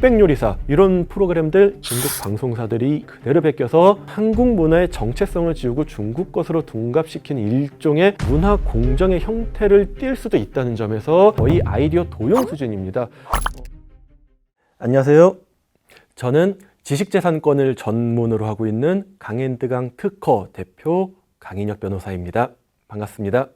흑백요리사 이런 프로그램들 중국 방송사들이 그대로 베껴서 한국 문화의 정체성을 지우고 중국 것으로 둔갑시키는 일종의 문화 공정의 형태를 띌 수도 있다는 점에서 거의 아이디어 도용 수준입니다. 안녕하세요. 저는 지식재산권을 전문으로 하고 있는 강앤드강 특허 대표 강인혁 변호사입니다. 반갑습니다.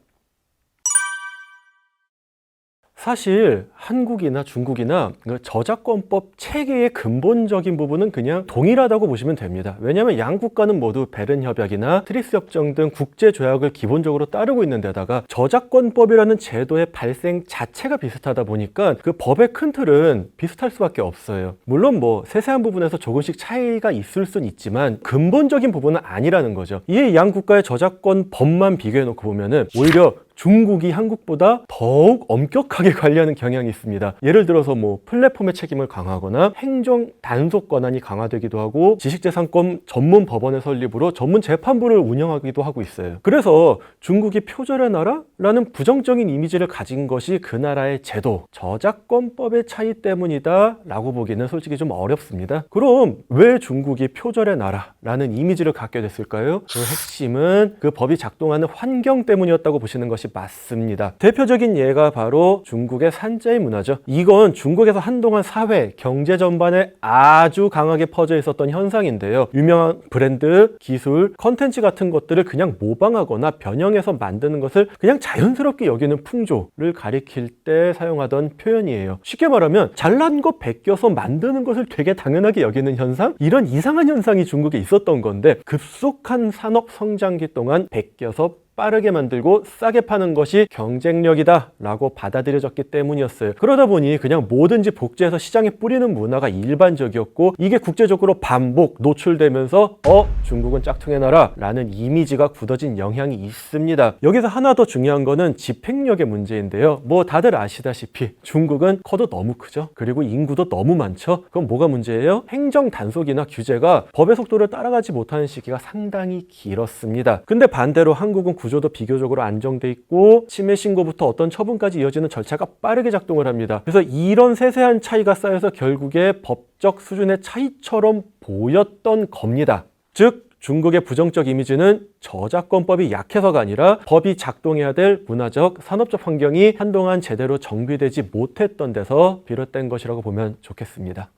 사실 한국이나 중국이나 저작권법 체계의 근본적인 부분은 그냥 동일하다고 보시면 됩니다. 왜냐하면 양 국가는 모두 베른 협약이나 트리스 협정 등 국제 조약을 기본적으로 따르고 있는 데다가 저작권법이라는 제도의 발생 자체가 비슷하다 보니까 그 법의 큰 틀은 비슷할 수밖에 없어요. 물론 뭐 세세한 부분에서 조금씩 차이가 있을 순 있지만 근본적인 부분은 아니라는 거죠. 이에 양 국가의 저작권 법만 비교해 놓고 보면은 오히려 중국이 한국보다 더욱 엄격하게 관리하는 경향이 있습니다. 예를 들어서 뭐 플랫폼의 책임을 강화하거나 행정 단속 권한이 강화되기도 하고 지식재산권 전문 법원의 설립으로 전문 재판부를 운영하기도 하고 있어요. 그래서 중국이 표절의 나라라는 부정적인 이미지를 가진 것이 그 나라의 제도, 저작권법의 차이 때문이다 라고 보기는 솔직히 좀 어렵습니다. 그럼 왜 중국이 표절의 나라라는 이미지를 갖게 됐을까요? 그 핵심은 그 법이 작동하는 환경 때문이었다고 보시는 것이 맞습니다. 대표적인 예가 바로 중국의 산자의 문화죠. 이건 중국에서 한동안 사회, 경제 전반에 아주 강하게 퍼져 있었던 현상인데요. 유명한 브랜드, 기술, 컨텐츠 같은 것들을 그냥 모방하거나 변형해서 만드는 것을 그냥 자연스럽게 여기는 풍조를 가리킬 때 사용하던 표현이에요. 쉽게 말하면 잘난 거 베껴서 만드는 것을 되게 당연하게 여기는 현상? 이런 이상한 현상이 중국에 있었던 건데 급속한 산업 성장기 동안 베껴서 빠르게 만들고 싸게 파는 것이 경쟁력이다 라고 받아들여졌기 때문이었어요. 그러다 보니 그냥 뭐든지 복제해서 시장에 뿌리는 문화가 일반적이었고 이게 국제적으로 반복 노출되면서 중국은 짝퉁의 나라 라는 이미지가 굳어진 영향이 있습니다. 여기서 하나 더 중요한 거는 집행력의 문제인데요. 뭐 다들 아시다시피 중국은 커도 너무 크죠. 그리고 인구도 너무 많죠. 그럼 뭐가 문제예요? 행정 단속이나 규제가 법의 속도를 따라가지 못하는 시기가 상당히 길었습니다. 근데 반대로 한국은 구조도 비교적으로 안정돼 있고 침해 신고부터 어떤 처분까지 이어지는 절차가 빠르게 작동을 합니다. 그래서 이런 세세한 차이가 쌓여서 결국에 법적 수준의 차이처럼 보였던 겁니다. 즉 중국의 부정적 이미지는 저작권법이 약해서가 아니라 법이 작동해야 될 문화적, 산업적 환경이 한동안 제대로 정비되지 못했던 데서 비롯된 것이라고 보면 좋겠습니다.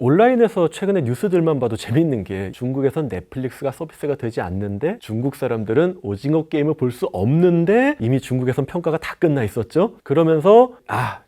온라인에서 최근에 뉴스들만 봐도 재밌는 게 중국에선 넷플릭스가 서비스가 되지 않는데 중국 사람들은 오징어 게임을 볼 수 없는데 이미 중국에선 평가가 다 끝나 있었죠. 그러면서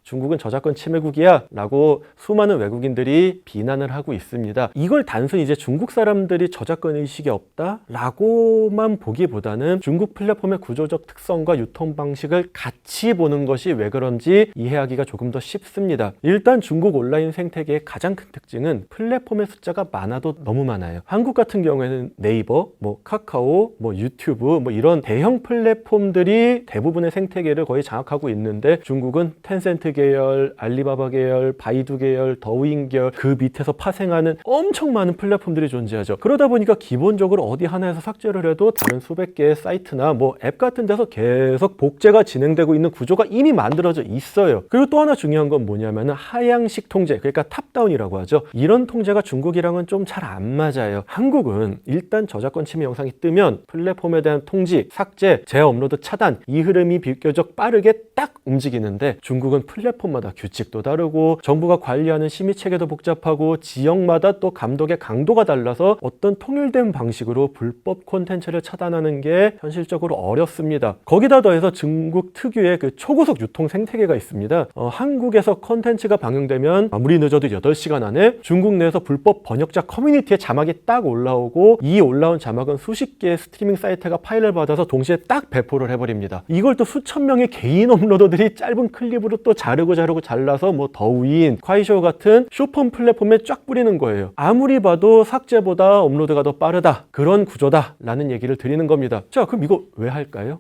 중국은 저작권 침해국이야 라고 수많은 외국인들이 비난을 하고 있습니다. 이걸 단순히 이제 중국 사람들이 저작권 의식이 없다 라고만 보기보다는 중국 플랫폼의 구조적 특성과 유통 방식을 같이 보는 것이 왜 그런지 이해하기가 조금 더 쉽습니다. 일단 중국 온라인 생태계의 가장 큰 특징은 플랫폼의 숫자가 많아도 너무 많아요. 한국 같은 경우에는 네이버, 카카오, 유튜브 이런 대형 플랫폼들이 대부분의 생태계를 거의 장악하고 있는데 중국은 텐센트 계열, 알리바바 계열, 바이두 계열, 더우인 계열 그 밑에서 파생하는 엄청 많은 플랫폼들이 존재하죠. 그러다 보니까 기본적으로 어디 하나에서 삭제를 해도 다른 수백 개의 사이트나 앱 같은 데서 계속 복제가 진행되고 있는 구조가 이미 만들어져 있어요. 그리고 또 하나 중요한 건 뭐냐면 하향식 통제, 그러니까 탑다운이라고 하죠. 이런 통제가 중국이랑은 좀 잘 안 맞아요. 한국은 일단 저작권 침해 영상이 뜨면 플랫폼에 대한 통지, 삭제, 재업로드 차단 이 흐름이 비교적 빠르게 딱 움직이는데 중국은 플랫폼마다 규칙도 다르고 정부가 관리하는 심의 체계도 복잡하고 지역마다 또 감독의 강도가 달라서 어떤 통일된 방식으로 불법 콘텐츠를 차단하는 게 현실적으로 어렵습니다. 거기다 더해서 중국 특유의 그 초고속 유통 생태계가 있습니다. 한국에서 콘텐츠가 방영되면 아무리 늦어도 8시간 안에 중국 내에서 불법 번역자 커뮤니티에 자막이 딱 올라오고 이 올라온 자막은 수십 개의 스트리밍 사이트가 파일을 받아서 동시에 딱 배포를 해버립니다. 이걸 또 수천 명의 개인 업로더들이 짧은 클립으로 또 자르고 잘라서 더우인, 콰이쇼 같은 쇼폰 플랫폼에 쫙 뿌리는 거예요. 아무리 봐도 삭제보다 업로드가 더 빠르다. 그런 구조다 라는 얘기를 드리는 겁니다. 자, 그럼 이거 왜 할까요?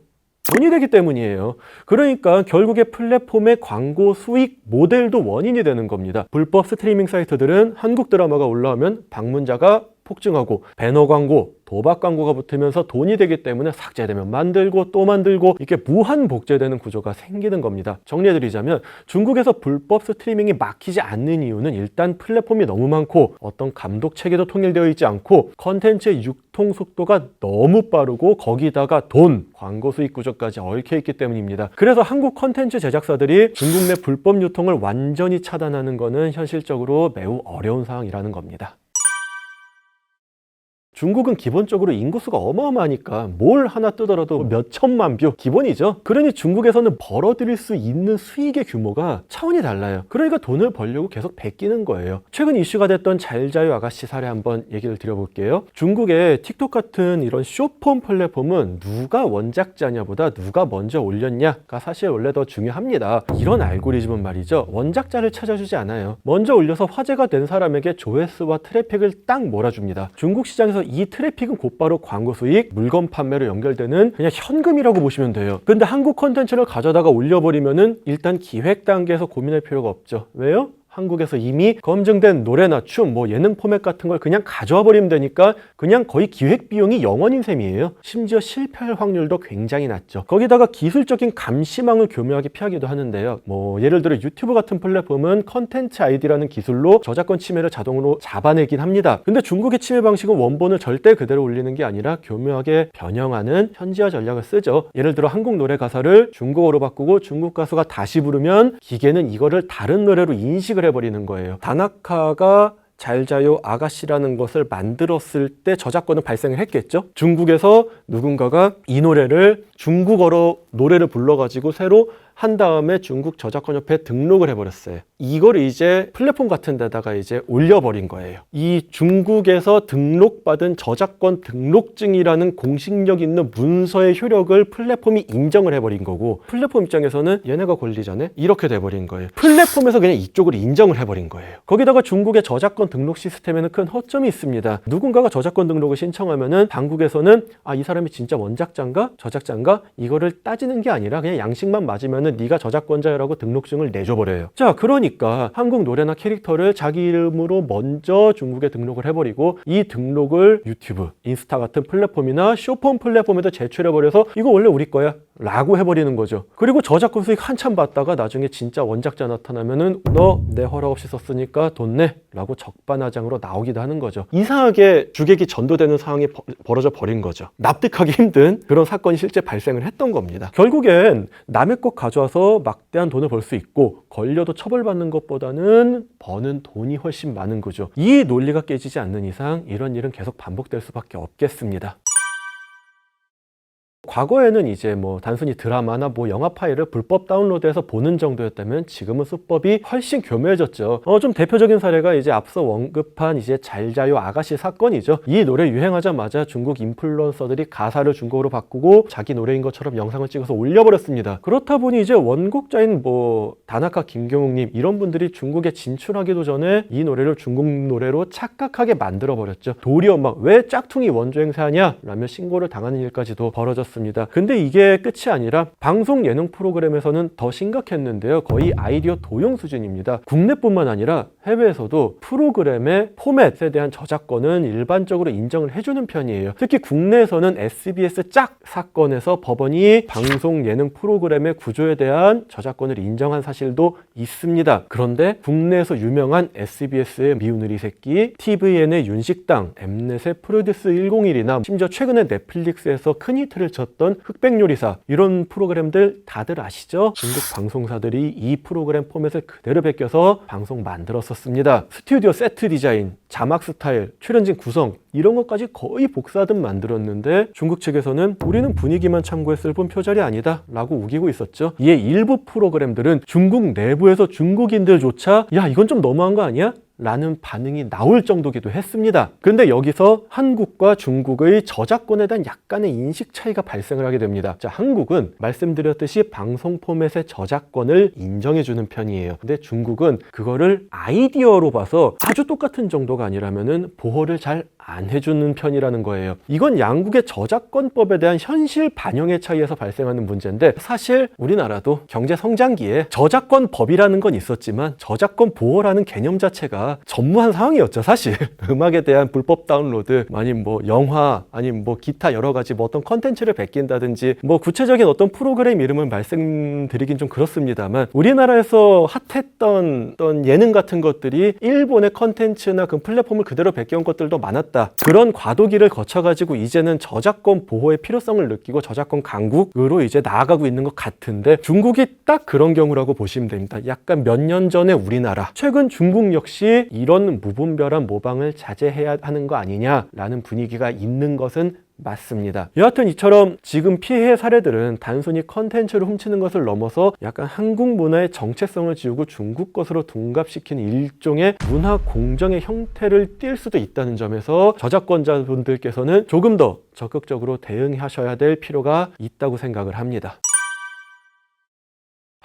돈이 되기 때문이에요. 그러니까 결국에 플랫폼의 광고 수익 모델도 원인이 되는 겁니다. 불법 스트리밍 사이트들은 한국 드라마가 올라오면 방문자가 폭증하고 배너 광고, 도박 광고가 붙으면서 돈이 되기 때문에 삭제되면 만들고 또 만들고 이렇게 무한 복제되는 구조가 생기는 겁니다. 정리해드리자면 중국에서 불법 스트리밍이 막히지 않는 이유는 일단 플랫폼이 너무 많고 어떤 감독 체계도 통일되어 있지 않고 컨텐츠의 유통 속도가 너무 빠르고 거기다가 돈, 광고 수익 구조까지 얽혀 있기 때문입니다. 그래서 한국 컨텐츠 제작사들이 중국 내 불법 유통을 완전히 차단하는 것은 현실적으로 매우 어려운 상황이라는 겁니다. 중국은 기본적으로 인구수가 어마어마하니까 뭘 하나 뜨더라도 몇 천만 뷰 기본이죠. 그러니 중국에서는 벌어들일 수 있는 수익의 규모가 차원이 달라요. 그러니까 돈을 벌려고 계속 베끼는 거예요. 최근 이슈가 됐던 잘자요 아가씨 사례 한번 얘기를 드려볼게요. 중국의 틱톡 같은 이런 쇼폼 플랫폼은 누가 원작자냐보다 누가 먼저 올렸냐가 사실 원래 더 중요합니다. 이런 알고리즘은 말이죠, 원작자를 찾아주지 않아요. 먼저 올려서 화제가 된 사람에게 조회수와 트래픽을 딱 몰아줍니다. 중국 시장에서 이 트래픽은 곧바로 광고 수익, 물건 판매로 연결되는 그냥 현금이라고 보시면 돼요. 근데 한국 콘텐츠를 가져다가 올려버리면은 일단 기획 단계에서 고민할 필요가 없죠. 왜요? 한국에서 이미 검증된 노래나 춤, 예능 포맷 같은 걸 그냥 가져와 버리면 되니까 그냥 거의 기획 비용이 0원인 셈이에요. 심지어 실패할 확률도 굉장히 낮죠. 거기다가 기술적인 감시망을 교묘하게 피하기도 하는데요. 예를 들어 유튜브 같은 플랫폼은 컨텐츠 아이디라는 기술로 저작권 침해를 자동으로 잡아내긴 합니다. 근데 중국의 침해 방식은 원본을 절대 그대로 올리는 게 아니라 교묘하게 변형하는 현지화 전략을 쓰죠. 예를 들어 한국 노래 가사를 중국어로 바꾸고 중국 가수가 다시 부르면 기계는 이거를 다른 노래로 인식을 해버리는 거예요. 다나카가 잘자요 아가씨라는 것을 만들었을 때 저작권은 발생을 했겠죠. 중국에서 누군가가 이 노래를 중국어로 노래를 불러가지고 새로 한 다음에 중국 저작권협회에 등록을 해버렸어요. 이걸 이제 플랫폼 같은 데다가 이제 올려버린 거예요. 이 중국에서 등록받은 저작권 등록증이라는 공식력 있는 문서의 효력을 플랫폼이 인정을 해버린 거고, 플랫폼 입장에서는 얘네가 권리자네? 이렇게 돼버린 거예요. 플랫폼에서 그냥 이쪽을 인정을 해버린 거예요. 거기다가 중국의 저작권 등록 시스템에는 큰 허점이 있습니다. 누군가가 저작권 등록을 신청하면은 당국에서는 이 사람이 진짜 원작자인가? 저작자인가? 이거를 따지는 게 아니라 그냥 양식만 맞으면 네가 저작권자라고 등록증을 내줘버려요. 자, 그러니까 한국 노래나 캐릭터를 자기 이름으로 먼저 중국에 등록을 해버리고 이 등록을 유튜브, 인스타 같은 플랫폼이나 쇼폼 플랫폼에도 제출해버려서 이거 원래 우리 거야 라고 해버리는 거죠. 그리고 저작권 수익 한참 받다가 나중에 진짜 원작자 나타나면은 너 내 허락 없이 썼으니까 돈 내 라고 적반하장으로 나오기도 하는 거죠. 이상하게 주객이 전도되는 상황이 벌어져 버린 거죠. 납득하기 힘든 그런 사건이 실제 발생을 했던 겁니다. 결국엔 남의 것 가져와서 막대한 돈을 벌 수 있고 걸려도 처벌받는 것보다는 버는 돈이 훨씬 많은 거죠. 이 논리가 깨지지 않는 이상 이런 일은 계속 반복될 수밖에 없겠습니다. 과거에는 이제 단순히 드라마나 영화 파일을 불법 다운로드해서 보는 정도였다면 지금은 수법이 훨씬 교묘해졌죠. 좀 대표적인 사례가 이제 앞서 언급한 이제 잘자요 아가씨 사건이죠. 이 노래 유행하자마자 중국 인플루언서들이 가사를 중국어로 바꾸고 자기 노래인 것처럼 영상을 찍어서 올려버렸습니다. 그렇다 보니 이제 원곡자인 다나카 김경욱님 이런 분들이 중국에 진출하기도 전에 이 노래를 중국 노래로 착각하게 만들어버렸죠. 도리어 왜 짝퉁이 원조 행세하냐 라며 신고를 당하는 일까지도 벌어졌습니다. 근데 이게 끝이 아니라 방송 예능 프로그램에서는 더 심각했는데요. 거의 아이디어 도용 수준입니다. 국내뿐만 아니라 해외에서도 프로그램의 포맷에 대한 저작권은 일반적으로 인정을 해주는 편이에요. 특히 국내에서는 SBS 짝 사건에서 법원이 방송 예능 프로그램의 구조에 대한 저작권을 인정한 사실도 있습니다. 그런데 국내에서 유명한 SBS의 미운우리 새끼, TVN의 윤식당, 엠넷의 프로듀스 101이나 심지어 최근에 넷플릭스에서 큰 히트를 쳤던 흑백요리사 이런 프로그램들 다들 아시죠? 중국 방송사들이 이 프로그램 포맷을 그대로 베껴서 방송 만들었었습니다. 스튜디오 세트 디자인, 자막 스타일, 출연진 구성 이런 것까지 거의 복사하듯 만들었는데 중국 측에서는 우리는 분위기만 참고했을 뿐 표절이 아니다 라고 우기고 있었죠. 이에 일부 프로그램들은 중국 내부에서 중국인들조차 야 이건 좀 너무한 거 아니야? 라는 반응이 나올 정도기도 했습니다. 근데 여기서 한국과 중국의 저작권에 대한 약간의 인식 차이가 발생을 하게 됩니다. 자, 한국은 말씀드렸듯이 방송 포맷의 저작권을 인정해주는 편이에요. 근데 중국은 그거를 아이디어로 봐서 아주 똑같은 정도가 아니라면은 보호를 잘 안 해주는 편이라는 거예요. 이건 양국의 저작권법에 대한 현실 반영의 차이에서 발생하는 문제인데 사실 우리나라도 경제 성장기에 저작권법이라는 건 있었지만 저작권 보호라는 개념 자체가 다 전무한 상황이었죠, 사실. 음악에 대한 불법 다운로드, 아니면 뭐 영화, 아니면 뭐 기타 여러 가지 뭐 어떤 컨텐츠를 베낀다든지, 뭐 구체적인 어떤 프로그램 이름을 말씀드리긴 좀 그렇습니다만, 우리나라에서 핫했던 어떤 예능 같은 것들이 일본의 컨텐츠나 그 플랫폼을 그대로 베껴온 것들도 많았다. 그런 과도기를 거쳐가지고 이제는 저작권 보호의 필요성을 느끼고 저작권 강국으로 이제 나아가고 있는 것 같은데, 중국이 딱 그런 경우라고 보시면 됩니다. 약간 몇 년 전에 우리나라, 최근 중국 역시 이런 무분별한 모방을 자제해야 하는 거 아니냐라는 분위기가 있는 것은 맞습니다. 여하튼 이처럼 지금 피해 사례들은 단순히 컨텐츠를 훔치는 것을 넘어서 약간 한국 문화의 정체성을 지우고 중국 것으로 둔갑시키는 일종의 문화 공정의 형태를 띌 수도 있다는 점에서 저작권자분들께서는 조금 더 적극적으로 대응하셔야 될 필요가 있다고 생각을 합니다.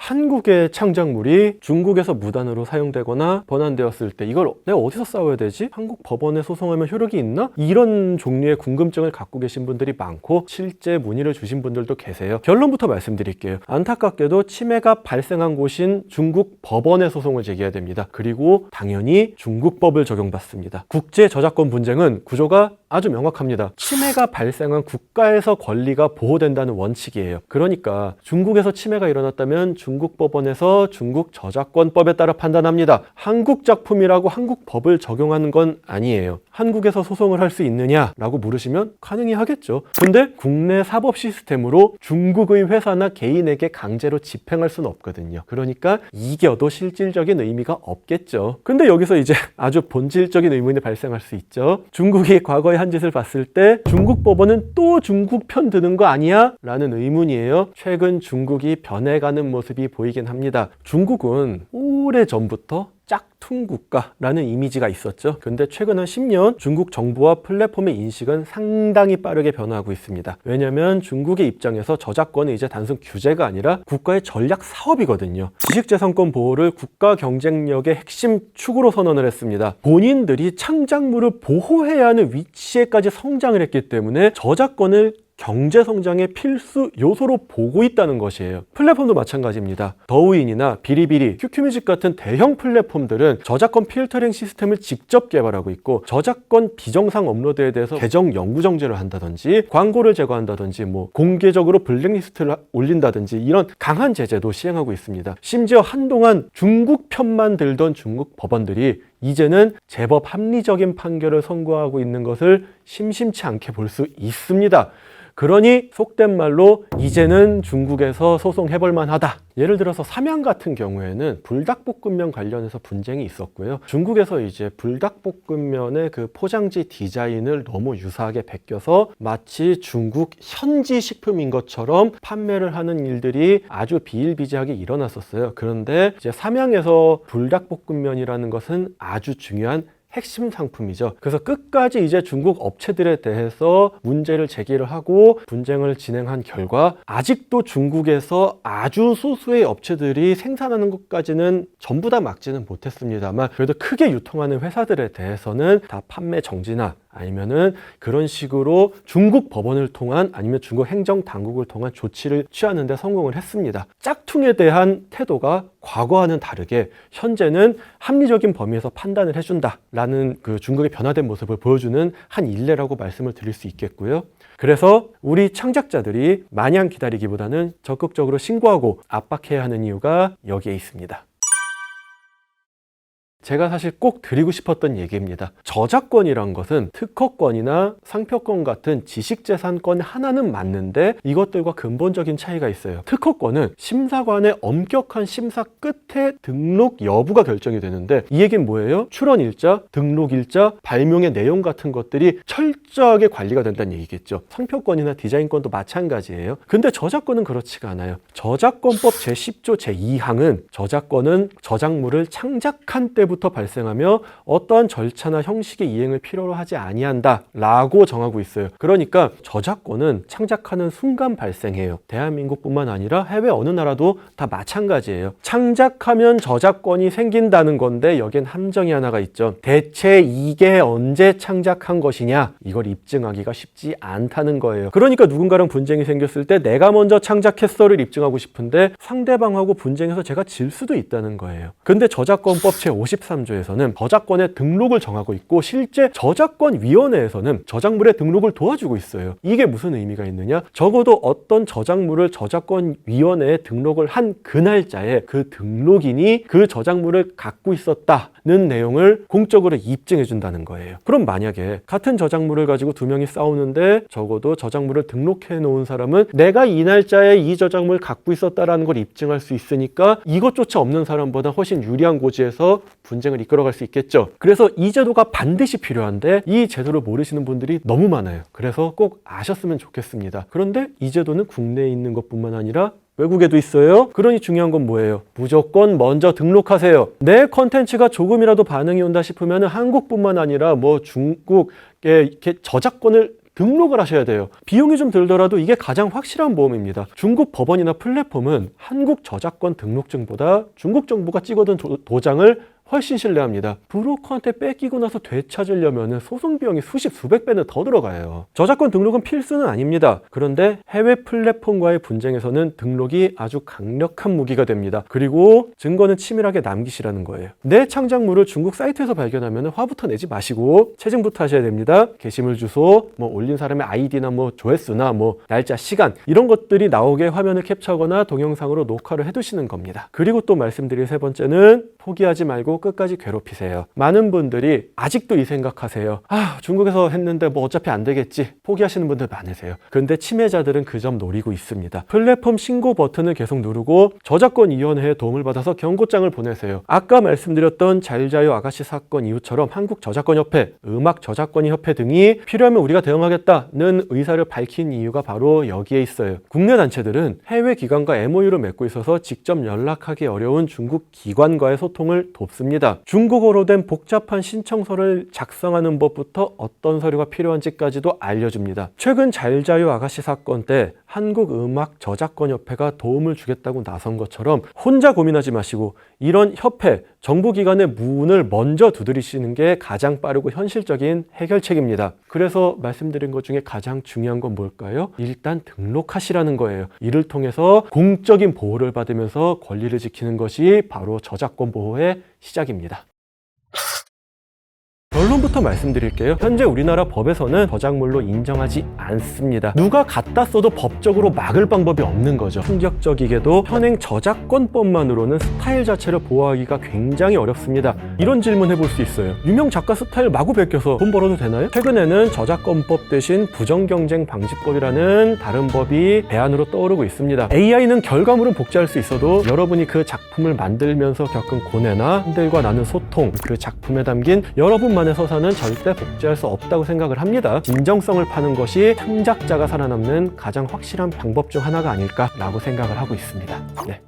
한국의 창작물이 중국에서 무단으로 사용되거나 번안되었을 때 이걸 내가 어디서 싸워야 되지? 한국 법원에 소송하면 효력이 있나? 이런 종류의 궁금증을 갖고 계신 분들이 많고 실제 문의를 주신 분들도 계세요. 결론부터 말씀드릴게요. 안타깝게도 침해가 발생한 곳인 중국 법원에 소송을 제기해야 됩니다. 그리고 당연히 중국 법을 적용받습니다. 국제 저작권 분쟁은 구조가 아주 명확합니다. 침해가 발생한 국가에서 권리가 보호된다는 원칙이에요. 그러니까 중국에서 침해가 일어났다면 중국 법원에서 중국 저작권법에 따라 판단합니다. 한국 작품이라고 한국 법을 적용하는 건 아니에요. 한국에서 소송을 할 수 있느냐라고 물으시면 가능히 하겠죠. 근데 국내 사법 시스템으로 중국의 회사나 개인에게 강제로 집행할 수는 없거든요. 그러니까 이겨도 실질적인 의미가 없겠죠. 근데 여기서 이제 아주 본질적인 의문이 발생할 수 있죠. 중국이 과거에 한 짓을 봤을 때 중국 법원은 또 중국 편 드는 거 아니야? 라는 의문이에요. 최근 중국이 변해가는 모습이 보이긴 합니다. 중국은 오래전부터 짝퉁 국가라는 이미지가 있었죠. 근데 최근 한 10년 중국 정부와 플랫폼의 인식은 상당히 빠르게 변화하고 있습니다. 왜냐하면 중국의 입장에서 저작권은 이제 단순 규제가 아니라 국가의 전략 사업이거든요. 지식재산권 보호를 국가 경쟁력의 핵심 축으로 선언을 했습니다. 본인들이 창작물을 보호해야 하는 위치에까지 성장을 했기 때문에 저작권을 경제 성장의 필수 요소로 보고 있다는 것이에요. 플랫폼도 마찬가지입니다. 더우인이나 비리비리, 큐큐뮤직 같은 대형 플랫폼들은 저작권 필터링 시스템을 직접 개발하고 있고 저작권 비정상 업로드에 대해서 계정 영구 정지를 한다든지 광고를 제거한다든지 뭐 공개적으로 블랙리스트를 올린다든지 이런 강한 제재도 시행하고 있습니다. 심지어 한동안 중국 편만 들던 중국 법원들이 이제는 제법 합리적인 판결을 선고하고 있는 것을 심심치 않게 볼 수 있습니다. 그러니 속된 말로 이제는 중국에서 소송해볼 만하다. 예를 들어서 삼양 같은 경우에는 불닭볶음면 관련해서 분쟁이 있었고요. 중국에서 이제 불닭볶음면의 그 포장지 디자인을 너무 유사하게 베껴서 마치 중국 현지 식품인 것처럼 판매를 하는 일들이 아주 비일비재하게 일어났었어요. 그런데 이제 삼양에서 불닭볶음면이라는 것은 아주 중요한 핵심 상품이죠. 그래서 끝까지 이제 중국 업체들에 대해서 문제를 제기를 하고 분쟁을 진행한 결과 아직도 중국에서 아주 소수의 업체들이 생산하는 것까지는 전부 다 막지는 못했습니다만 그래도 크게 유통하는 회사들에 대해서는 다 판매 정지나 아니면은 그런 식으로 중국 법원을 통한 아니면 중국 행정 당국을 통한 조치를 취하는 데 성공을 했습니다. 짝퉁에 대한 태도가 과거와는 다르게 현재는 합리적인 범위에서 판단을 해준다라는 그 중국의 변화된 모습을 보여주는 한 일례라고 말씀을 드릴 수 있겠고요. 그래서 우리 창작자들이 마냥 기다리기보다는 적극적으로 신고하고 압박해야 하는 이유가 여기에 있습니다. 제가 사실 꼭 드리고 싶었던 얘기입니다. 저작권이란 것은 특허권이나 상표권 같은 지식재산권 하나는 맞는데 이것들과 근본적인 차이가 있어요. 특허권은 심사관의 엄격한 심사 끝에 등록 여부가 결정이 되는데 이 얘기는 뭐예요? 출원일자, 등록일자, 발명의 내용 같은 것들이 철저하게 관리가 된다는 얘기겠죠. 상표권이나 디자인권도 마찬가지예요. 근데 저작권은 그렇지가 않아요. 저작권법 제10조 제2항은 저작권은 저작물을 창작한 때부터 발생하며 어떠한 절차나 형식의 이행을 필요로 하지 아니한다 라고 정하고 있어요. 그러니까 저작권은 창작하는 순간 발생해요. 대한민국뿐만 아니라 해외 어느 나라도 다 마찬가지예요. 창작하면 저작권이 생긴다는 건데 여긴 함정이 하나가 있죠. 대체 이게 언제 창작한 것이냐? 이걸 입증하기가 쉽지 않다는 거예요. 그러니까 누군가랑 분쟁이 생겼을 때 내가 먼저 창작했어를 입증하고 싶은데 상대방하고 분쟁해서 제가 질 수도 있다는 거예요. 근데 저작권법 제50 13조에서는 저작권의 등록을 정하고 있고 실제 저작권위원회에서는 저작물의 등록을 도와주고 있어요. 이게 무슨 의미가 있느냐? 적어도 어떤 저작물을 저작권위원회에 등록을 한 그 날짜에 그 등록인이 그 저작물을 갖고 있었다는 내용을 공적으로 입증해 준다는 거예요. 그럼 만약에 같은 저작물을 가지고 두 명이 싸우는데 적어도 저작물을 등록해 놓은 사람은 내가 이 날짜에 이 저작물을 갖고 있었다라는 걸 입증할 수 있으니까 이것조차 없는 사람보다 훨씬 유리한 고지에서 분쟁을 이끌어갈 수 있겠죠. 그래서 이 제도가 반드시 필요한데 이 제도를 모르시는 분들이 너무 많아요. 그래서 꼭 아셨으면 좋겠습니다. 그런데 이 제도는 국내에 있는 것뿐만 아니라 외국에도 있어요. 그러니 중요한 건 뭐예요? 무조건 먼저 등록하세요. 내 컨텐츠가 조금이라도 반응이 온다 싶으면 한국뿐만 아니라 뭐 중국에 이렇게 저작권을 등록을 하셔야 돼요. 비용이 좀 들더라도 이게 가장 확실한 보험입니다. 중국 법원이나 플랫폼은 한국 저작권 등록증보다 중국 정부가 찍어둔 도장을 훨씬 신뢰합니다. 브로커한테 뺏기고 나서 되찾으려면 소송 비용이 수십 수백 배는 더 들어가요. 저작권 등록은 필수는 아닙니다. 그런데 해외 플랫폼과의 분쟁에서는 등록이 아주 강력한 무기가 됩니다. 그리고 증거는 치밀하게 남기시라는 거예요. 내 창작물을 중국 사이트에서 발견하면 화부터 내지 마시고 체증부터 하셔야 됩니다. 게시물 주소, 뭐 올린 사람의 아이디나 뭐 조회수나 뭐 날짜, 시간 이런 것들이 나오게 화면을 캡처하거나 동영상으로 녹화를 해두시는 겁니다. 그리고 또 말씀드릴 세 번째는 포기하지 말고 끝까지 괴롭히세요. 많은 분들이 아직도 이 생각하세요. 중국에서 했는데 뭐 어차피 안 되겠지. 포기하시는 분들 많으세요. 그런데 침해자들은 그 점 노리고 있습니다. 플랫폼 신고 버튼을 계속 누르고 저작권위원회에 도움을 받아서 경고장을 보내세요. 아까 말씀드렸던 잘자요 아가씨 사건 이후처럼 한국저작권협회, 음악저작권협회 등이 필요하면 우리가 대응하겠다는 의사를 밝힌 이유가 바로 여기에 있어요. 국내 단체들은 해외 기관과 MOU를 맺고 있어서 직접 연락하기 어려운 중국 기관과의 소통을 돕습니다. 중국어로 된 복잡한 신청서를 작성하는 법부터 어떤 서류가 필요한지까지도 알려줍니다. 최근 잘자요 아가씨 사건 때 한국음악저작권협회가 도움을 주겠다고 나선 것처럼 혼자 고민하지 마시고 이런 협회, 정부기관의 문을 먼저 두드리시는 게 가장 빠르고 현실적인 해결책입니다. 그래서 말씀드린 것 중에 가장 중요한 건 뭘까요? 일단 등록하시라는 거예요. 이를 통해서 공적인 보호를 받으면서 권리를 지키는 것이 바로 저작권 보호의 시작입니다. 결론부터 말씀드릴게요. 현재 우리나라 법에서는 저작물로 인정하지 않습니다. 누가 갖다 써도 법적으로 막을 방법이 없는 거죠. 충격적이게도 현행 저작권법만으로는 스타일 자체를 보호하기가 굉장히 어렵습니다. 이런 질문 해볼 수 있어요. 유명 작가 스타일 마구 베껴서 돈 벌어도 되나요? 최근에는 저작권법 대신 부정경쟁방지법이라는 다른 법이 대안으로 떠오르고 있습니다. AI는 결과물은 복제할 수 있어도 여러분이 그 작품을 만들면서 겪은 고뇌나 흔들과 나는 소통, 그 작품에 담긴 여러분만의 서사는 절대 복제할 수 없다고 생각을 합니다. 진정성을 파는 것이 창작자가 살아남는 가장 확실한 방법 중 하나가 아닐까라고 생각을 하고 있습니다. 네.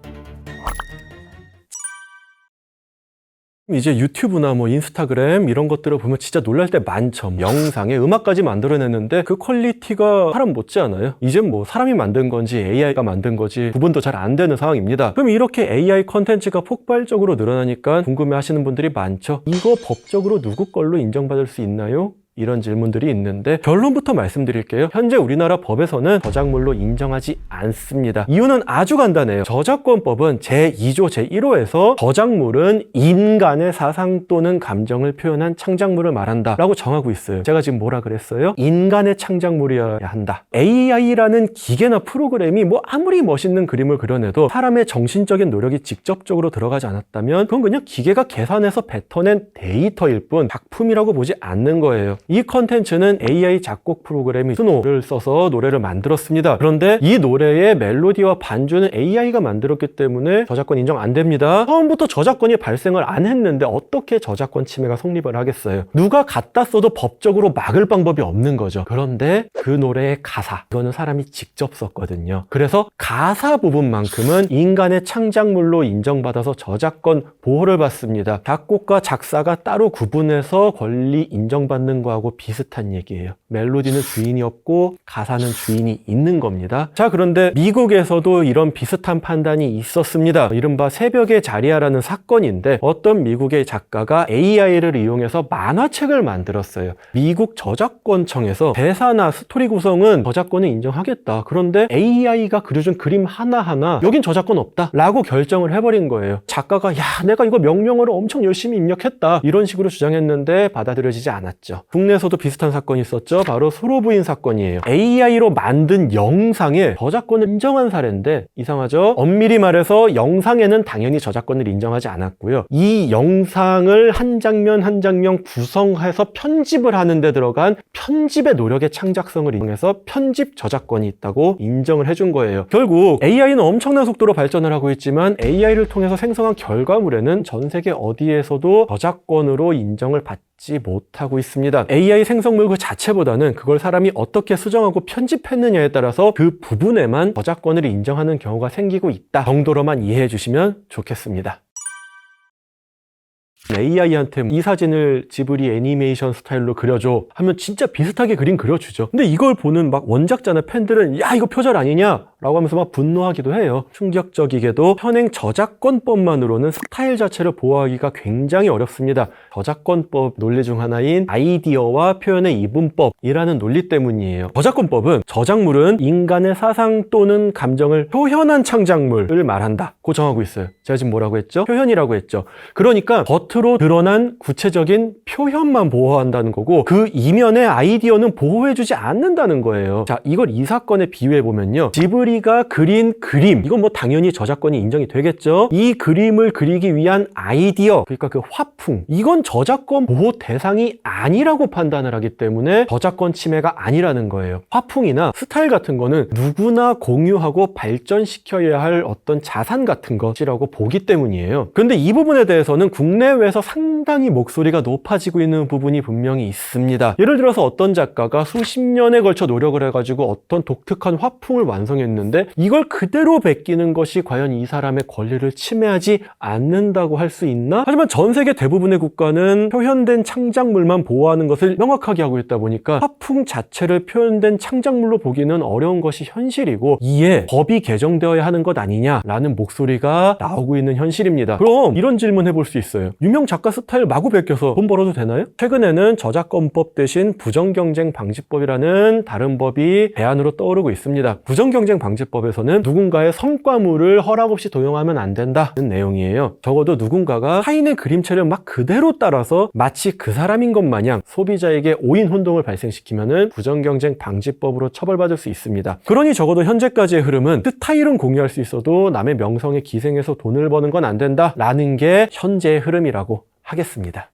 이제 유튜브나 뭐 인스타그램 이런 것들을 보면 진짜 놀랄 때 많죠. 영상에 음악까지 만들어내는데 그 퀄리티가 사람 못지 않아요. 이젠 뭐 사람이 만든 건지 AI가 만든 거지 구분도 잘 안 되는 상황입니다. 그럼 이렇게 AI 컨텐츠가 폭발적으로 늘어나니까 궁금해하시는 분들이 많죠. 이거 법적으로 누구 걸로 인정받을 수 있나요? 이런 질문들이 있는데 결론부터 말씀드릴게요. 현재 우리나라 법에서는 저작물로 인정하지 않습니다. 이유는 아주 간단해요. 저작권법은 제2조 제1호에서 저작물은 인간의 사상 또는 감정을 표현한 창작물을 말한다 라고 정하고 있어요. 제가 지금 뭐라 그랬어요? 인간의 창작물이어야 한다. AI라는 기계나 프로그램이 뭐 아무리 멋있는 그림을 그려내도 사람의 정신적인 노력이 직접적으로 들어가지 않았다면 그건 그냥 기계가 계산해서 뱉어낸 데이터일 뿐 작품이라고 보지 않는 거예요. 이 컨텐츠는 AI 작곡 프로그램이 스노를 써서 노래를 만들었습니다. 그런데 이 노래의 멜로디와 반주는 AI가 만들었기 때문에 저작권 인정 안 됩니다. 처음부터 저작권이 발생을 안 했는데 어떻게 저작권 침해가 성립을 하겠어요? 누가 갖다 써도 법적으로 막을 방법이 없는 거죠. 그런데 그 노래의 가사, 이거는 사람이 직접 썼거든요. 그래서 가사 부분만큼은 인간의 창작물로 인정받아서 저작권 보호를 받습니다. 작곡과 작사가 따로 구분해서 권리 인정받는 거하고 거하고 비슷한 얘기예요. 멜로디는 주인이 없고 가사는 주인이 있는 겁니다. 자, 그런데 미국에서도 이런 비슷한 판단이 있었습니다. 이른바 새벽의 자리아라는 사건인데 어떤 미국의 작가가 AI를 이용해서 만화책을 만들었어요. 미국 저작권청에서 대사나 스토리 구성은 저작권을 인정하겠다. 그런데 AI가 그려준 그림 하나하나 여긴 저작권 없다 라고 결정을 해버린 거예요. 작가가 야, 내가 이거 명령어를 엄청 열심히 입력했다 이런 식으로 주장했는데 받아들여지지 않았죠. 국내에서도 비슷한 사건이 있었죠. 바로 소로부인 사건이에요. AI로 만든 영상에 저작권을 인정한 사례인데 이상하죠? 엄밀히 말해서 영상에는 당연히 저작권을 인정하지 않았고요. 이 영상을 한 장면 한 장면 구성해서 편집을 하는 데 들어간 편집의 노력의 창작성을 인정해서 편집 저작권이 있다고 인정을 해준 거예요. 결국 AI는 엄청난 속도로 발전을 하고 있지만 AI를 통해서 생성한 결과물에는 전 세계 어디에서도 저작권으로 인정을 받지 못하고 있습니다. AI 생성물 그 자체보다는 그걸 사람이 어떻게 수정하고 편집했느냐에 따라서 그 부분에만 저작권을 인정하는 경우가 생기고 있다 정도로만 이해해 주시면 좋겠습니다. AI한테 이 사진을 지브리 애니메이션 스타일로 그려줘 하면 진짜 비슷하게 그림 그려주죠. 근데 이걸 보는 막 원작자나 팬들은 야, 이거 표절 아니냐? 라고 하면서 막 분노하기도 해요. 충격적이게도 현행 저작권법만으로는 스타일 자체를 보호하기가 굉장히 어렵습니다. 저작권법 논리 중 하나인 아이디어와 표현의 이분법이라는 논리 때문이에요. 저작권법은 저작물은 인간의 사상 또는 감정을 표현한 창작물을 말한다 고 정하고 있어요. 제가 지금 뭐라고 했죠? 표현이라고 했죠. 그러니까 겉으로 드러난 구체적인 표현만 보호한다는 거고 그 이면의 아이디어는 보호해주지 않는다는 거예요. 자, 이걸 이 사건에 비유해보면요, 지브리가 그린 그림, 이건 뭐 당연히 저작권이 인정이 되겠죠. 이 그림을 그리기 위한 아이디어, 그러니까 그 화풍, 이건 저작권 보호 대상이 아니라고 판단을 하기 때문에 저작권 침해가 아니라는 거예요. 화풍이나 스타일 같은 거는 누구나 공유하고 발전시켜야 할 어떤 자산 같은 것이라고 보기 때문이에요. 그런데 이 부분에 대해서는 국내외에서 상당히 목소리가 높아지고 있는 부분이 분명히 있습니다. 예를 들어서 어떤 작가가 수십 년에 걸쳐 노력을 해가지고 어떤 독특한 화풍을 완성했는데 이걸 그대로 베끼는 것이 과연 이 사람의 권리를 침해하지 않는다고 할 수 있나? 하지만 전 세계 대부분의 국가는 표현된 창작물만 보호하는 것을 명확하게 하고 있다 보니까 화풍 자체를 표현된 창작물로 보기는 어려운 것이 현실이고 이에 법이 개정되어야 하는 것 아니냐라는 목소리가 나오고 있는 현실입니다. 그럼 이런 질문 해볼 수 있어요. 유명 작가 스타일 마구 베껴서 돈 벌어도 되나요? 최근에는 저작권법 대신 부정경쟁방지법이라는 다른 법이 대안으로 떠오르고 있습니다. 부정경쟁방지법에서는 누군가의 성과물을 허락 없이 도용하면 안 된다는 내용이에요. 적어도 누군가가 타인의 그림체를 막 그대로 따라서 마치 그 사람인 것 마냥 소비자에게 오인 혼동을 발생시키면은 부정경쟁방지법으로 처벌받을 수 있습니다. 그러니 적어도 현재까지의 흐름은 스타일은 공유할 수 있어도 남의 명성에 기생해서 돈을 버는 건 안 된다라는 게 현재의 흐름이라고 하겠습니다.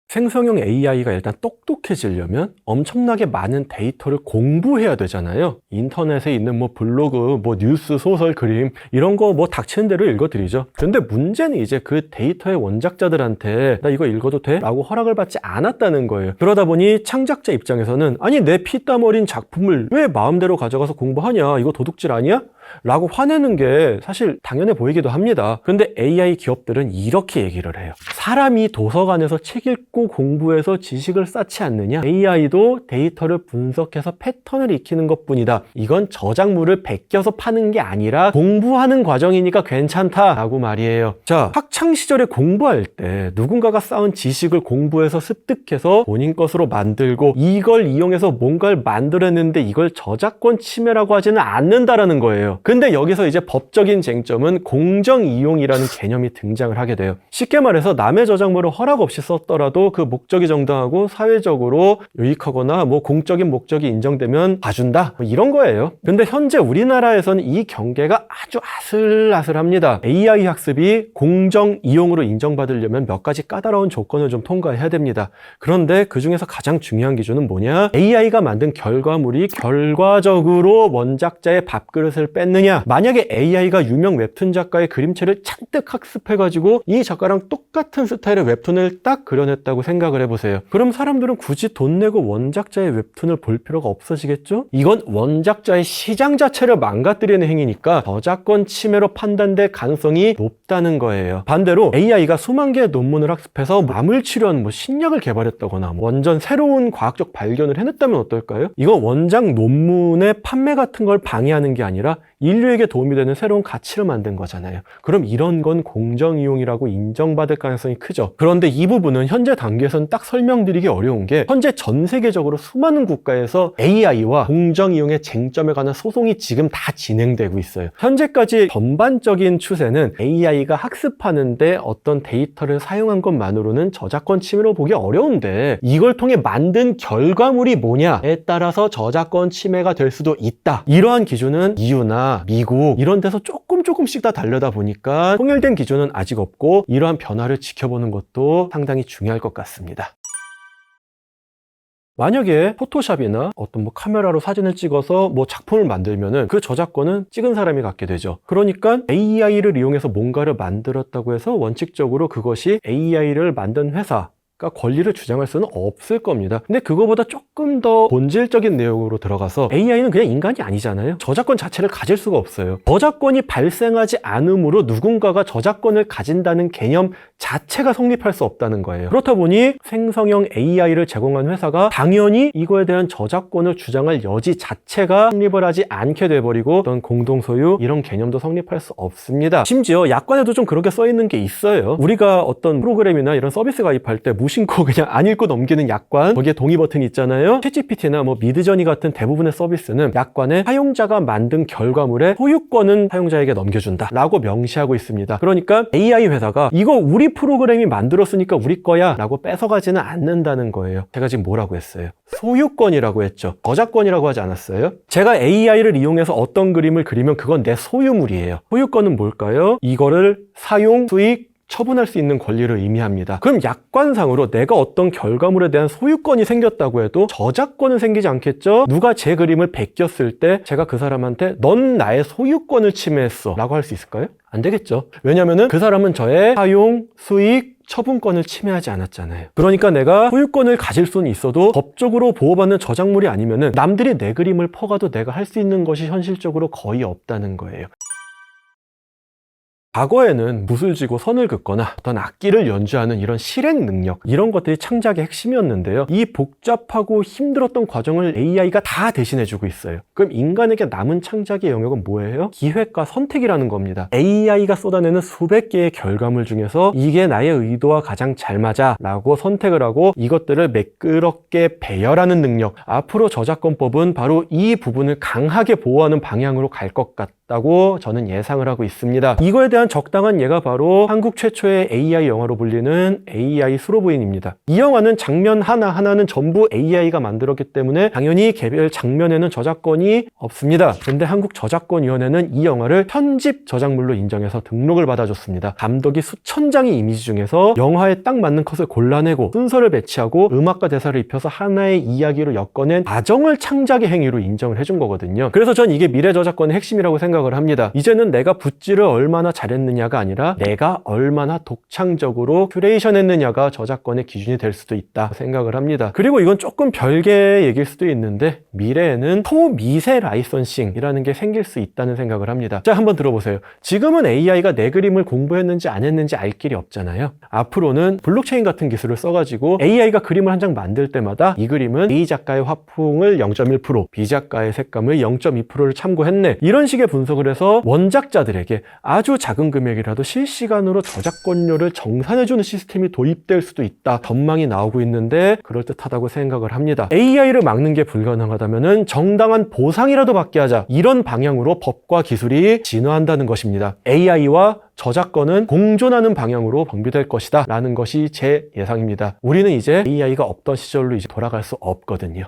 생성형 AI가 일단 똑똑해지려면 엄청나게 많은 데이터를 공부해야 되잖아요. 인터넷에 있는 뭐 블로그, 뭐 뉴스, 소설, 그림 이런 거 뭐 닥치는 대로 읽어드리죠. 그런데 문제는 이제 그 데이터의 원작자들한테 나 이거 읽어도 돼? 라고 허락을 받지 않았다는 거예요. 그러다 보니 창작자 입장에서는 아니 내 피땀 어린 작품을 왜 마음대로 가져가서 공부하냐? 이거 도둑질 아니야? 라고 화내는 게 사실 당연해 보이기도 합니다. 그런데 AI 기업들은 이렇게 얘기를 해요. 사람이 도서관에서 책 읽고 공부해서 지식을 쌓지 않느냐? AI도 데이터를 분석해서 패턴을 익히는 것뿐이다. 이건 저작물을 베껴서 파는 게 아니라 공부하는 과정이니까 괜찮다라고 말이에요. 자, 학창 시절에 공부할 때 누군가가 쌓은 지식을 공부해서 습득해서 본인 것으로 만들고 이걸 이용해서 뭔가를 만들었는데 이걸 저작권 침해라고 하지는 않는다라는 거예요. 근데 여기서 이제 법적인 쟁점은 공정이용이라는 개념이 등장을 하게 돼요. 쉽게 말해서 남의 저작물을 허락 없이 썼더라도 그 목적이 정당하고 사회적으로 유익하거나 뭐 공적인 목적이 인정되면 봐준다 뭐 이런 거예요. 근데 현재 우리나라에서는 이 경계가 아주 아슬아슬합니다. AI 학습이 공정이용으로 인정받으려면 몇 가지 까다로운 조건을 좀 통과해야 됩니다. 그런데 그 중에서 가장 중요한 기준은 뭐냐? AI가 만든 결과물이 결과적으로 원작자의 밥그릇을 뺐느냐? 만약에 AI가 유명 웹툰 작가의 그림체를 잔뜩 학습해가지고 이 작가랑 똑같은 스타일의 웹툰을 딱 그려냈다고 생각을 해보세요. 그럼 사람들은 굳이 돈 내고 원작자의 웹툰을 볼 필요가 없어지겠죠? 이건 원작자의 시장 자체를 망가뜨리는 행위니까 저작권 침해로 판단될 가능성이 높다는 거예요. 반대로 AI가 수만 개의 논문을 학습해서 암을 치료하는 신약을 개발했다거나 완전 새로운 과학적 발견을 해냈다면 어떨까요? 이건 원작 논문의 판매 같은 걸 방해하는 게 아니라 인류에게 도움이 되는 새로운 가치를 만든 거잖아요. 그럼 이런 건 공정이용이라고 인정받을 가능성이 크죠. 그런데 이 부분은 현재 단계에서는 딱 설명드리기 어려운 게 현재 전 세계적으로 수많은 국가에서 AI와 공정이용의 쟁점에 관한 소송이 지금 다 진행되고 있어요. 현재까지 전반적인 추세는 AI가 학습하는데 어떤 데이터를 사용한 것만으로는 저작권 침해로 보기 어려운데 이걸 통해 만든 결과물이 뭐냐에 따라서 저작권 침해가 될 수도 있다. 이러한 기준은 EU나 미국 이런 데서 조금씩 다 다르다 보니까 통일된 기준은 아직 없고 이러한 변화를 지켜보는 것도 상당히 중요할 것 같습니다. 만약에 포토샵이나 어떤 카메라로 사진을 찍어서 작품을 만들면은 그 저작권은 찍은 사람이 갖게 되죠. 그러니까 AI를 이용해서 뭔가를 만들었다고 해서 원칙적으로 그것이 AI를 만든 회사 권리를 주장할 수는 없을 겁니다. 근데 그거보다 조금 더 본질적인 내용으로 들어가서 AI는 그냥 인간이 아니잖아요. 저작권 자체를 가질 수가 없어요. 저작권이 발생하지 않으므로 누군가가 저작권을 가진다는 개념 자체가 성립할 수 없다는 거예요. 그렇다 보니 생성형 AI를 제공한 회사가 당연히 이거에 대한 저작권을 주장할 여지 자체가 성립을 하지 않게 돼버리고 어떤 공동소유 이런 개념도 성립할 수 없습니다. 심지어 약관에도 좀 그렇게 써 있는 게 있어요. 우리가 어떤 프로그램이나 이런 서비스 가입할 때 무심코 그냥 안 읽고 넘기는 약관, 거기에 동의 버튼이 있잖아요. 챗GPT나 미드저니 같은 대부분의 서비스는 약관에 사용자가 만든 결과물의 소유권은 사용자에게 넘겨준다 라고 명시하고 있습니다. 그러니까 AI 회사가 이거 우리 프로그램이 만들었으니까 우리 거야 라고 뺏어가지는 않는다는 거예요. 제가 지금 뭐라고 했어요? 소유권이라고 했죠. 저작권이라고 하지 않았어요? 제가 AI를 이용해서 어떤 그림을 그리면 그건 내 소유물이에요. 소유권은 뭘까요? 이거를 사용, 수익, 처분할 수 있는 권리를 의미합니다. 그럼 약관상으로 내가 어떤 결과물에 대한 소유권이 생겼다고 해도 저작권은 생기지 않겠죠? 누가 제 그림을 베꼈을 때 제가 그 사람한테 넌 나의 소유권을 침해했어 라고 할 수 있을까요? 안 되겠죠. 왜냐면은 그 사람은 저의 사용, 수익, 처분권을 침해하지 않았잖아요. 그러니까 내가 소유권을 가질 수는 있어도 법적으로 보호받는 저작물이 아니면은 남들이 내 그림을 퍼가도 내가 할 수 있는 것이 현실적으로 거의 없다는 거예요. 과거에는 붓을 쥐고 선을 긋거나 어떤 악기를 연주하는 이런 실행 능력 이런 것들이 창작의 핵심이었는데요. 이 복잡하고 힘들었던 과정을 AI가 다 대신해주고 있어요. 그럼 인간에게 남은 창작의 영역은 뭐예요? 기획과 선택이라는 겁니다. AI가 쏟아내는 수백 개의 결과물 중에서 이게 나의 의도와 가장 잘 맞아 라고 선택을 하고 이것들을 매끄럽게 배열하는 능력, 앞으로 저작권법은 바로 이 부분을 강하게 보호하는 방향으로 갈 것 같다고 저는 예상을 하고 있습니다. 이거에 대한 적당한 예가 바로 한국 최초의 AI 영화로 불리는 AI 수로부인입니다. 이 영화는 장면 하나하나는 전부 AI가 만들었기 때문에 당연히 개별 장면에는 저작권이 없습니다. 근데 한국저작권위원회는 이 영화를 편집 저작물로 인정해서 등록을 받아줬습니다. 감독이 수천 장의 이미지 중에서 영화에 딱 맞는 컷을 골라내고 순서를 배치하고 음악과 대사를 입혀서 하나의 이야기로 엮어낸 과정을 창작의 행위로 인정을 해준 거거든요. 그래서 전 이게 미래 저작권의 핵심이라고 생각을 합니다. 이제는 내가 붓질을 얼마나 잘했느냐가 아니라 내가 얼마나 독창적으로 큐레이션 했느냐가 저작권의 기준이 될 수도 있다 생각을 합니다. 그리고 이건 조금 별개의 얘기일 수도 있는데 미래에는 초미세 라이선싱이라는 게 생길 수 있다는 생각을 합니다. 자, 한번 들어보세요. 지금은 AI가 내 그림을 공부했는지 안 했는지 알 길이 없잖아요. 앞으로는 블록체인 같은 기술을 써가지고 AI가 그림을 한 장 만들 때마다 이 그림은 A 작가의 화풍을 0.1%, B 작가의 색감을 0.2%를 참고했네. 이런 식의 분석을 해서 원작자들에게 아주 작은 금액이라도 실시간으로 저작권료를 정산해주는 시스템이 도입될 수도 있다. 전망이 나오고 있는데 그럴듯하다고 생각을 합니다. AI를 막는 게 불가능하다면 정당한 보상이라도 받게 하자. 이런 방향으로 법과 기술이 진화한다는 것입니다. AI와 저작권은 공존하는 방향으로 정비될 것이다 라는 것이 제 예상입니다. 우리는 이제 AI가 없던 시절로 이제 돌아갈 수 없거든요.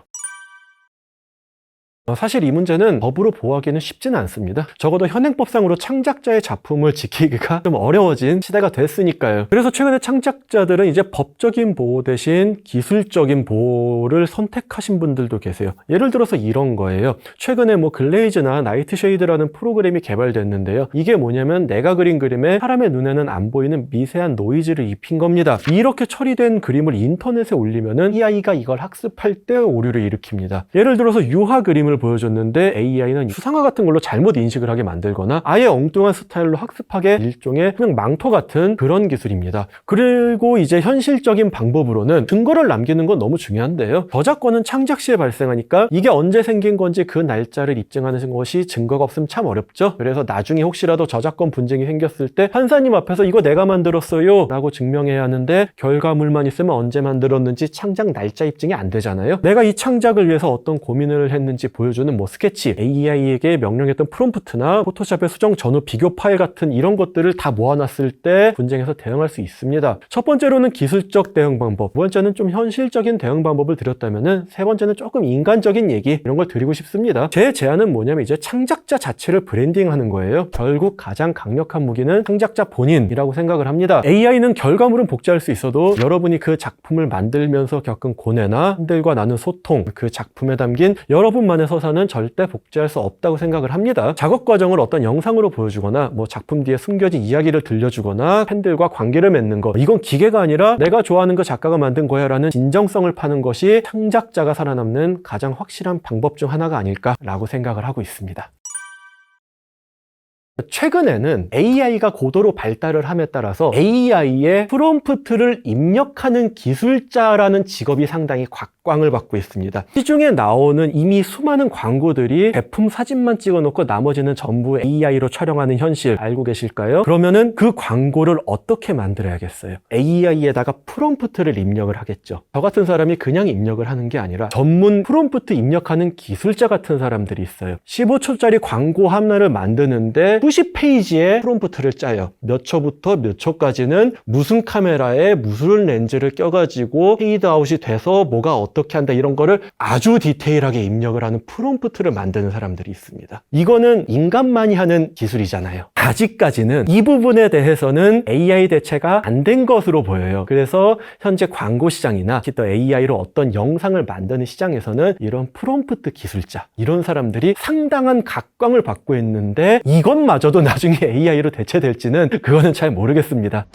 사실 이 문제는 법으로 보호하기는 쉽지는 않습니다. 적어도 현행법상으로 창작자의 작품을 지키기가 좀 어려워진 시대가 됐으니까요. 그래서 최근에 창작자들은 이제 법적인 보호 대신 기술적인 보호를 선택하신 분들도 계세요. 예를 들어서 이런 거예요. 최근에 뭐 글레이즈나 나이트쉐이드라는 프로그램이 개발됐는데요. 이게 뭐냐면 내가 그린 그림에 사람의 눈에는 안 보이는 미세한 노이즈를 입힌 겁니다. 이렇게 처리된 그림을 인터넷에 올리면은 AI가 이걸 학습할 때 오류를 일으킵니다. 예를 들어서 유화 그림을 보여줬는데 AI는 수상화 같은 걸로 잘못 인식을 하게 만들거나 아예 엉뚱한 스타일로 학습하게 일종의 그냥 망토 같은 그런 기술입니다. 그리고 이제 현실적인 방법으로는 증거를 남기는 건 너무 중요한데요. 저작권은 창작 시에 발생하니까 이게 언제 생긴 건지 그 날짜를 입증하는 것이 증거가 없으면 참 어렵죠. 그래서 나중에 혹시라도 저작권 분쟁이 생겼을 때 판사님 앞에서 이거 내가 만들었어요 라고 증명해야 하는데 결과물만 있으면 언제 만들었는지 창작 날짜 입증이 안 되잖아요. 내가 이 창작을 위해서 어떤 고민을 했는지 보여주는 뭐 스케치, AI에게 명령했던 프롬프트나 포토샵의 수정 전후 비교 파일 같은 이런 것들을 다 모아놨을 때 분쟁에서 대응할 수 있습니다. 첫 번째로는 기술적 대응 방법, 두 번째는 좀 현실적인 대응 방법을 드렸다면은 세 번째는 조금 인간적인 얘기 이런 걸 드리고 싶습니다. 제 제안은 뭐냐면 이제 창작자 자체를 브랜딩하는 거예요. 결국 가장 강력한 무기는 창작자 본인이라고 생각을 합니다. AI는 결과물은 복제할 수 있어도 여러분이 그 작품을 만들면서 겪은 고뇌나 팬들과 나눈 소통, 그 작품에 담긴 여러분만의 서사는 절대 복제할 수 없다고 생각을 합니다. 작업 과정을 어떤 영상으로 보여주거나 뭐 작품 뒤에 숨겨진 이야기를 들려주거나 팬들과 관계를 맺는 것, 이건 기계가 아니라 내가 좋아하는 거 작가가 만든 거야 라는 진정성을 파는 것이 창작자가 살아남는 가장 확실한 방법 중 하나가 아닐까라고 생각을 하고 있습니다. 최근에는 AI가 고도로 발달을 함에 따라서 AI의 프롬프트를 입력하는 기술자라는 직업이 상당히 곽광을 받고 있습니다. 시중에 나오는 이미 수많은 광고들이 제품 사진만 찍어놓고 나머지는 전부 AI로 촬영하는 현실 알고 계실까요? 그러면은 그 광고를 어떻게 만들어야겠어요? AI에다가 프롬프트를 입력을 하겠죠. 저 같은 사람이 그냥 입력을 하는 게 아니라 전문 프롬프트 입력하는 기술자 같은 사람들이 있어요. 15초짜리 광고 하나를 만드는데 90페이지의 프롬프트를 짜요. 몇 초부터 몇 초까지는 무슨 카메라에 무슨 렌즈를 껴가지고 페이드아웃이 돼서 뭐가 어떻게 한다 이런 거를 아주 디테일하게 입력을 하는 프롬프트를 만드는 사람들이 있습니다. 이거는 인간만이 하는 기술이잖아요. 아직까지는 이 부분에 대해서는 AI 대체가 안 된 것으로 보여요. 그래서 현재 광고 시장이나 또 AI로 어떤 영상을 만드는 시장에서는 이런 프롬프트 기술자, 이런 사람들이 상당한 각광을 받고 있는데 이것마저도 나중에 AI로 대체될지는 그거는 잘 모르겠습니다.